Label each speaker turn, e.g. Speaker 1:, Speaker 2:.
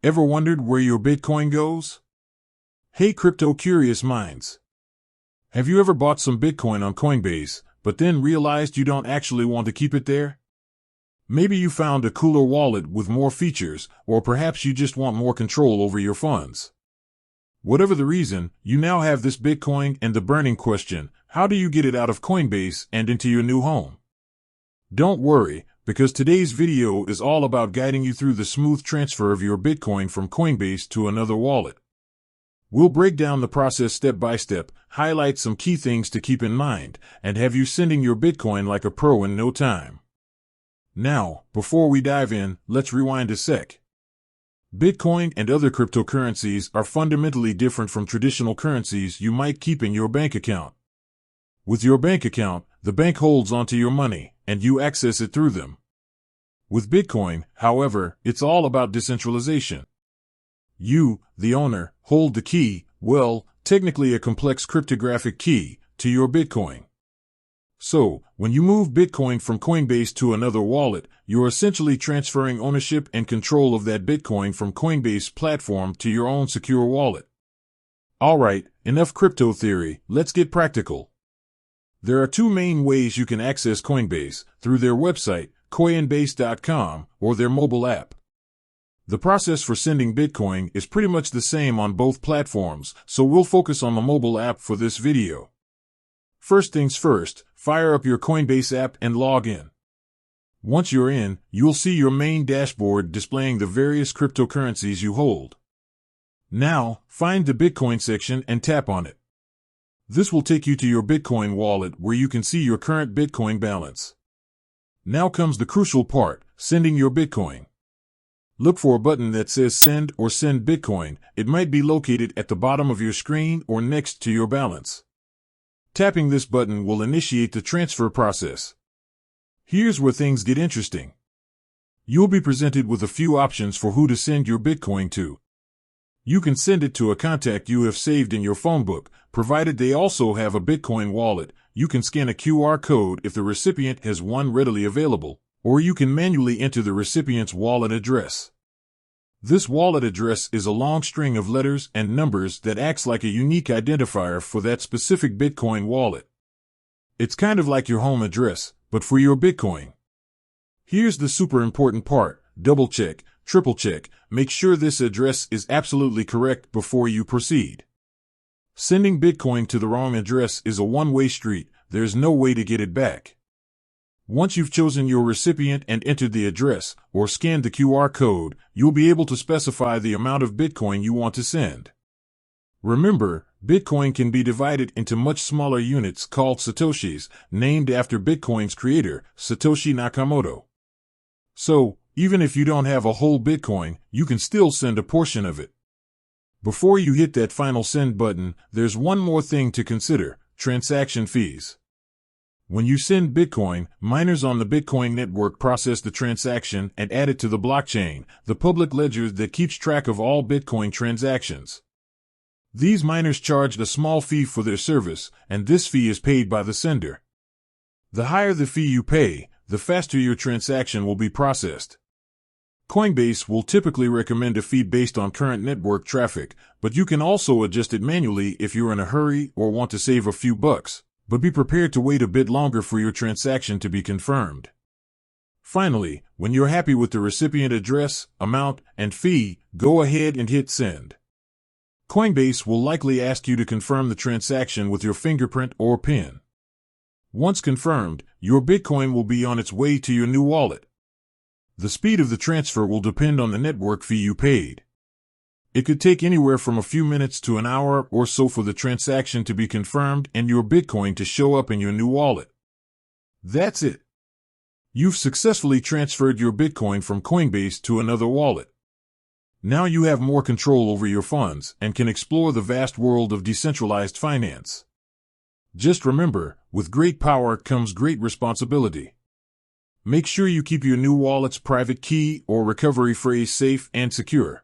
Speaker 1: Ever wondered where your Bitcoin goes? Hey, crypto-curious minds. Have you ever bought some Bitcoin on Coinbase, but then realized you don't actually want to keep it there? Maybe you found a cooler wallet with more features, or perhaps you just want more control over your funds. Whatever the reason, you now have this Bitcoin and the burning question: how do you get it out of Coinbase and into your new home? Don't worry, because today's video is all about guiding you through the smooth transfer of your Bitcoin from Coinbase to another wallet. We'll break down the process step by step, highlight some key things to keep in mind, and have you sending your Bitcoin like a pro in no time. Now, before we dive in, let's rewind a sec. Bitcoin and other cryptocurrencies are fundamentally different from traditional currencies you might keep in your bank account. With your bank account, the bank holds onto your money, and you access it through them. With Bitcoin, however, it's all about decentralization. You, the owner, hold the key, well, technically a complex cryptographic key, to your Bitcoin. So, when you move Bitcoin from Coinbase to another wallet, you're essentially transferring ownership and control of that Bitcoin from Coinbase platform to your own secure wallet. Alright, enough crypto theory, let's get practical. There are two main ways you can access Coinbase: through their website, coinbase.com, or their mobile app. The process for sending Bitcoin is pretty much the same on both platforms, so we'll focus on the mobile app for this video. First things first, fire up your Coinbase app and log in. Once you're in, you'll see your main dashboard displaying the various cryptocurrencies you hold. Now, find the Bitcoin section and tap on it. This will take you to your Bitcoin wallet where you can see your current Bitcoin balance. Now comes the crucial part: sending your Bitcoin. Look for a button that says Send or Send Bitcoin. It might be located at the bottom of your screen or next to your balance. Tapping this button will initiate the transfer process. Here's where things get interesting. You'll be presented with a few options for who to send your Bitcoin to. You can send it to a contact you have saved in your phone book, provided they also have a Bitcoin wallet. You can scan a QR code if the recipient has one readily available, or you can manually enter the recipient's wallet address. This wallet address is a long string of letters and numbers that acts like a unique identifier for that specific Bitcoin wallet. It's kind of like your home address, but for your Bitcoin. Here's the super important part: double check, triple check, make sure this address is absolutely correct before you proceed. Sending Bitcoin to the wrong address is a one-way street. There's no way to get it back. Once you've chosen your recipient and entered the address, or scanned the QR code, you'll be able to specify the amount of Bitcoin you want to send. Remember, Bitcoin can be divided into much smaller units called Satoshis, named after Bitcoin's creator, Satoshi Nakamoto. So, even if you don't have a whole Bitcoin, you can still send a portion of it. Before you hit that final send button, there's one more thing to consider: transaction fees. When you send Bitcoin, miners on the Bitcoin network process the transaction and add it to the blockchain, the public ledger that keeps track of all Bitcoin transactions. These miners charge a small fee for their service, and this fee is paid by the sender. The higher the fee you pay, the faster your transaction will be processed. Coinbase will typically recommend a fee based on current network traffic, but you can also adjust it manually if you're in a hurry or want to save a few bucks. But be prepared to wait a bit longer for your transaction to be confirmed. Finally, when you're happy with the recipient address, amount, and fee, go ahead and hit send. Coinbase will likely ask you to confirm the transaction with your fingerprint or PIN. Once confirmed, your Bitcoin will be on its way to your new wallet. The speed of the transfer will depend on the network fee you paid. It could take anywhere from a few minutes to an hour or so for the transaction to be confirmed and your Bitcoin to show up in your new wallet. That's it. You've successfully transferred your Bitcoin from Coinbase to another wallet. Now you have more control over your funds and can explore the vast world of decentralized finance. Just remember, with great power comes great responsibility. Make sure you keep your new wallet's private key or recovery phrase safe and secure.